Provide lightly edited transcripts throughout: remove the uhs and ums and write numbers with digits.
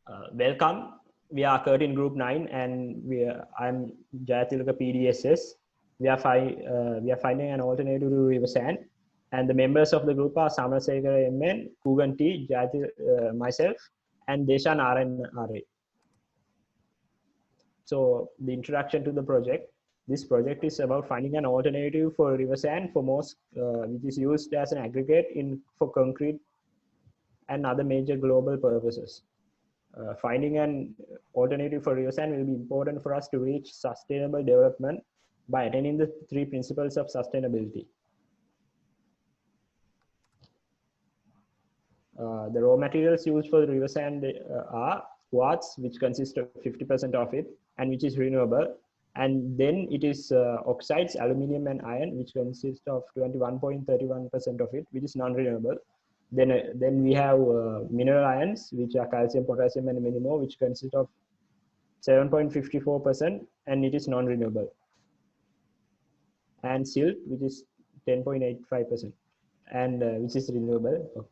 Welcome. We are Curtin Group 9 and I'm Jayatilaka PDSS. We are finding an alternative to river sand. And the members of the group are Samasekara MN, Kugan T, myself, and Deshan RNRA. So the introduction to the project. This project is about finding an alternative for river sand for most, which is used as an aggregate for concrete and other major global purposes. Finding an alternative for river sand will be important for us to reach sustainable development by attaining the three principles of sustainability. The raw materials used for the river sand are quartz, which consists of 50% of it, and which is renewable. And then it is oxides, aluminum and iron, which consist of 21.31% of it, which is non-renewable. Then we have mineral ions, which are calcium, potassium, and many more, which consist of 7.54%, and it is non-renewable. And silt, which is 10.85%, and which is renewable.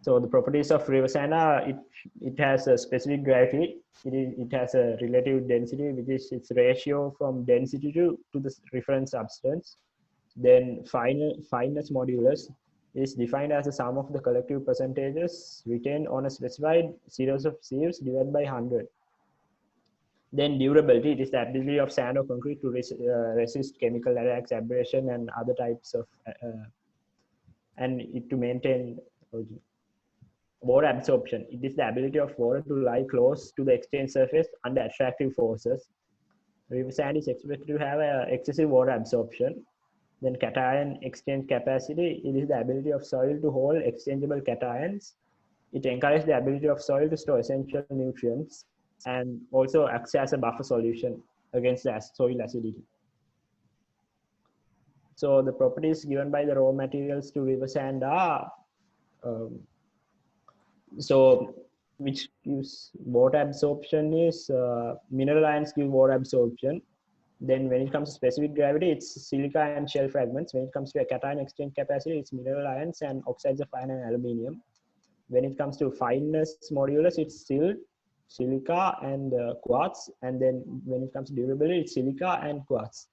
So the properties of river sand are it has a specific gravity. It has a relative density, which is its ratio from density to the reference substance. Then fineness modulus is defined as the sum of the collective percentages retained on a specified series of sieves divided by 100. Then durability, it is the ability of sand or concrete to resist chemical attacks, abrasion, and other types of, and it to maintain origin. Water absorption, it is the ability of water to lie close to the exchange surface under attractive forces. River sand is expected to have excessive water absorption. Then cation exchange capacity, it is the ability of soil to hold exchangeable cations. It encourages the ability of soil to store essential nutrients and also acts as a buffer solution against the soil acidity. So the properties given by the raw materials to river sand are which gives water absorption is mineral ions give water absorption. Then when it comes to specific gravity, it's silica and shell fragments. When it comes to a cation exchange capacity, it's mineral ions and oxides of iron and aluminium. When it comes to fineness modulus, it's silt, silica, and quartz. And then when it comes to durability, it's silica and quartz.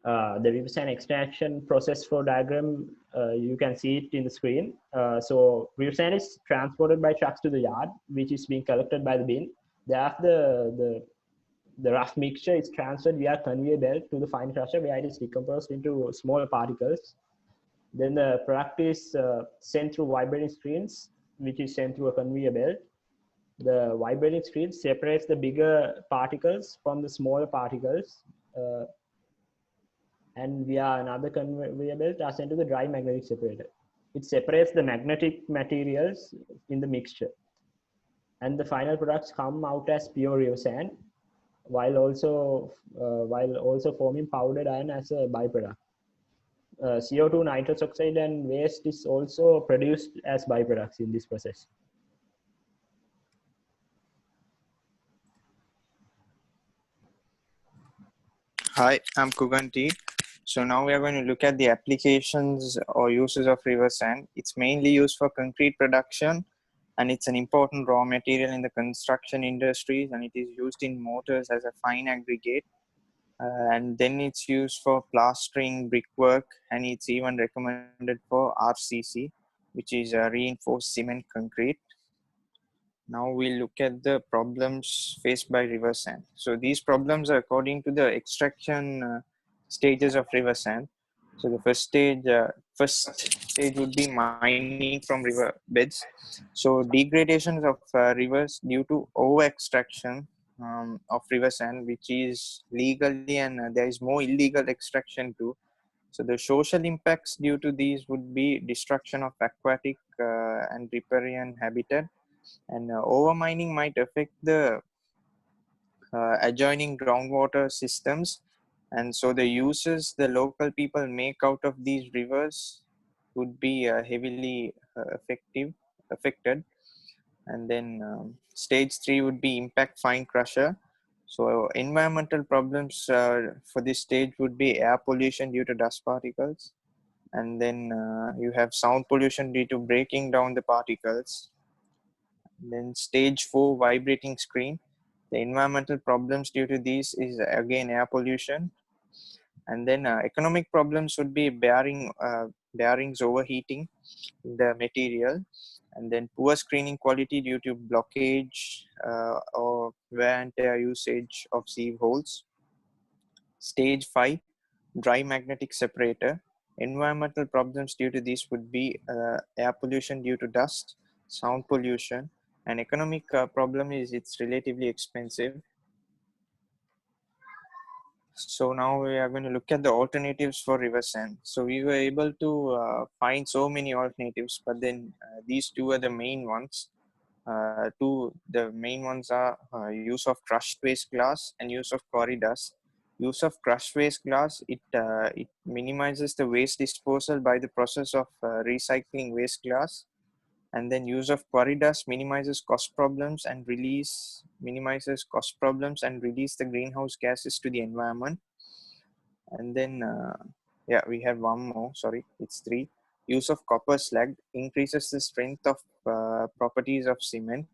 The river sand extraction process flow diagram, you can see it in the screen. So river sand is transported by trucks to the yard, which is being collected by the bin. Thereafter, the rough mixture is transferred via conveyor belt to the fine crusher, where it is decomposed into smaller particles. Then the product is sent through vibrating screens, which is sent through a conveyor belt. The vibrating screen separates the bigger particles from the smaller particles, and via another conveyor belt are sent to the dry magnetic separator. It separates the magnetic materials in the mixture, and the final products come out as pure river sand, while also forming powdered iron as a byproduct. CO2, nitrous oxide, and waste is also produced as byproducts in this process. Hi, I'm Kugan T. So now we are going to look at the applications or uses of river sand. It's mainly used for concrete production, and it's an important raw material in the construction industries, and it is used in mortars as a fine aggregate. And then it's used for plastering, brickwork, and it's even recommended for RCC, which is reinforced cement concrete. Now we'll look at the problems faced by river sand. So these problems are according to the extraction stages of river sand. So the first stage would be mining from river beds. So degradations of rivers due to over extraction of river sand, which is legally, and there is more illegal extraction too. So the social impacts due to these would be destruction of aquatic and riparian habitat, and overmining might affect the adjoining groundwater systems, and so the uses the local people make out of these rivers would be heavily affected. And then stage 3 would be impact fine crusher. So environmental problems for this stage would be air pollution due to dust particles, And then you have sound pollution due to breaking down the particles. Then stage 4, vibrating screen. The environmental problems due to these is again air pollution. And then economic problems would be bearings overheating in the material, and then poor screening quality due to blockage or wear and tear usage of sieve holes. Stage 5, dry magnetic separator. Environmental problems due to this would be air pollution due to dust, sound pollution, and economic problem is it's relatively expensive. So now we are going to look at the alternatives for river sand. So we were able to find so many alternatives, but then these two are the main ones. The main ones are use of crushed waste glass and use of quarry dust. Use of crushed waste glass, it minimizes the waste disposal by the process of recycling waste glass. And then use of quarry dust minimizes cost problems and release the greenhouse gases to the environment. And then yeah, we have one more, sorry, it's 3. Use of copper slag increases the strength of properties of cement.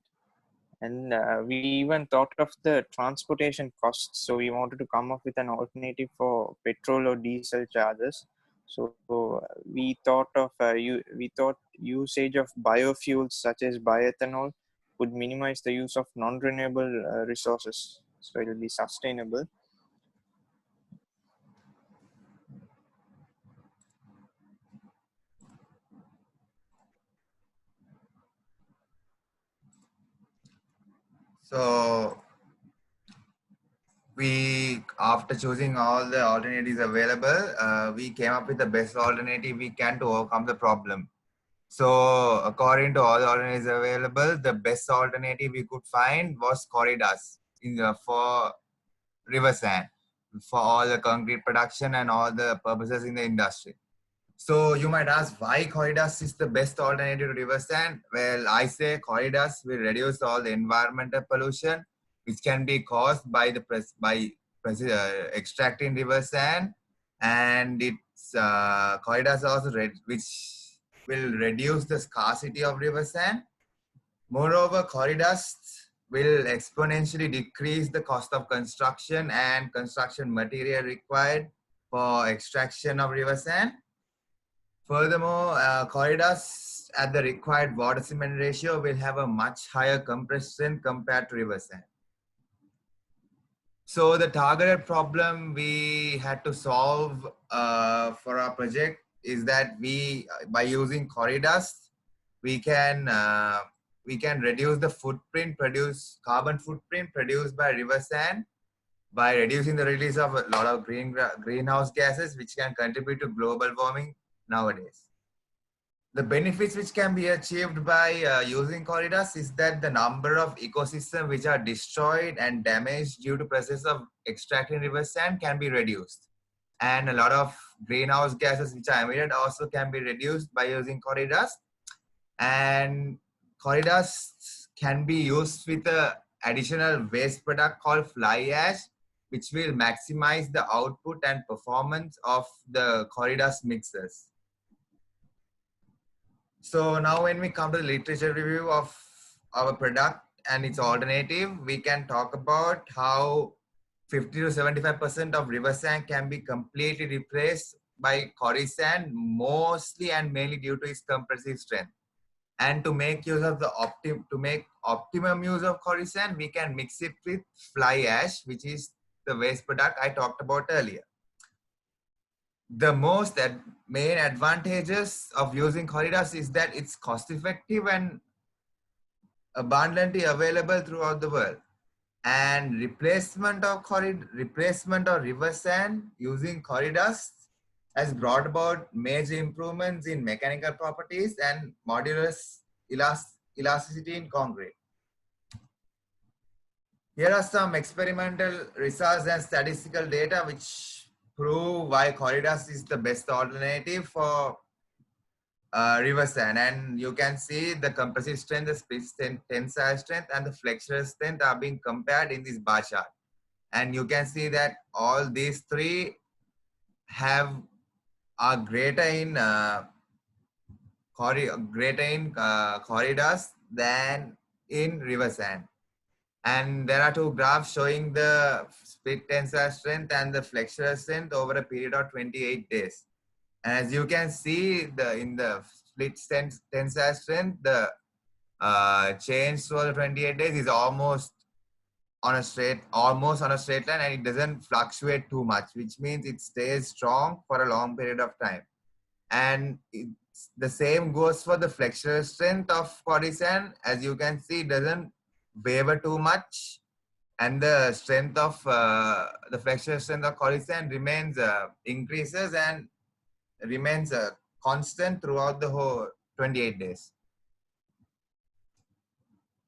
And we even thought of the transportation costs, so we wanted to come up with an alternative for petrol or diesel charges. So we thought usage of biofuels such as bioethanol would minimize the use of non-renewable resources, so it will be sustainable. So after choosing all the alternatives available, we came up with the best alternative we can to overcome the problem. So according to all the alternatives available, the best alternative we could find was corridors for river sand for all the concrete production and all the purposes in the industry. So you might ask why corridors is the best alternative to river sand. Well, I say corridors will reduce all the environmental pollution which can be caused by extracting river sand, and it's corridors also which will reduce the scarcity of river sand. Moreover, corridors will exponentially decrease the cost of construction and construction material required for extraction of river sand. Furthermore, corridors at the required water cement ratio will have a much higher compression compared to river sand. So the targeted problem we had to solve for our project is that by using corridors, we can reduce the carbon footprint produced by river sand by reducing the release of a lot of greenhouse gases, which can contribute to global warming nowadays. The benefits which can be achieved by using corridors is that the number of ecosystems which are destroyed and damaged due to process of extracting river sand can be reduced. And a lot of greenhouse gases which are emitted also can be reduced by using corridors. And corridors can be used with an additional waste product called fly ash, which will maximize the output and performance of the corridors mixers. So now when we come to the literature review of our product and its alternative, we can talk about how 50 to 75% of river sand can be completely replaced by quarry sand, mostly and mainly due to its compressive strength. And to make use of optimum use of quarry sand, we can mix it with fly ash, which is the waste product I talked about earlier. The main advantages of using corridors is that it's cost effective and abundantly available throughout the world. And replacement of river sand using corridors has brought about major improvements in mechanical properties and modulus elasticity in concrete. Here are some experimental results and statistical data which prove why corridors is the best alternative for river sand. And you can see the compressive strength, the split strength, tensile strength, and the flexural strength are being compared in this bar chart. And you can see that all these three have are greater in corridors than in river sand. And there are two graphs showing the split tensile strength and the flexural strength over a period of 28 days. And as you can see, in the split tensile strength, the change for the 28 days is almost on a straight line, and it doesn't fluctuate too much, which means it stays strong for a long period of time. And the same goes for the flexural strength of Corisan. As you can see, it doesn't waver too much, and the strength of the flexural strength of Corisan remains increases and remains constant throughout the whole 28 days.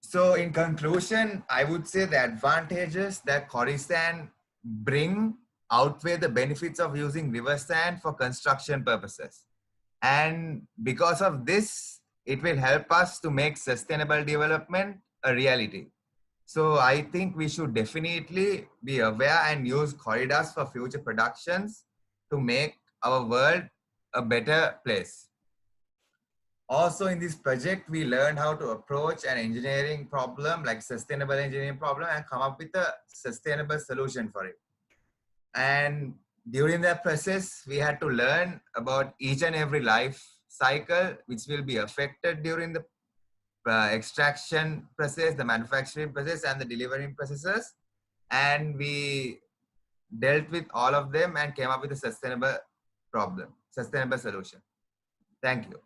So in conclusion, I would say the advantages that Corisan bring outweigh the benefits of using river sand for construction purposes. And because of this, it will help us to make sustainable development a reality. So I think we should definitely be aware and use corridors for future productions to make our world a better place. Also in this project, we learned how to approach an engineering problem, like sustainable engineering problem, and come up with a sustainable solution for it. And during that process, we had to learn about each and every life cycle which will be affected during the extraction process, the manufacturing process, and the delivering processes. And we dealt with all of them and came up with a sustainable solution. Thank you.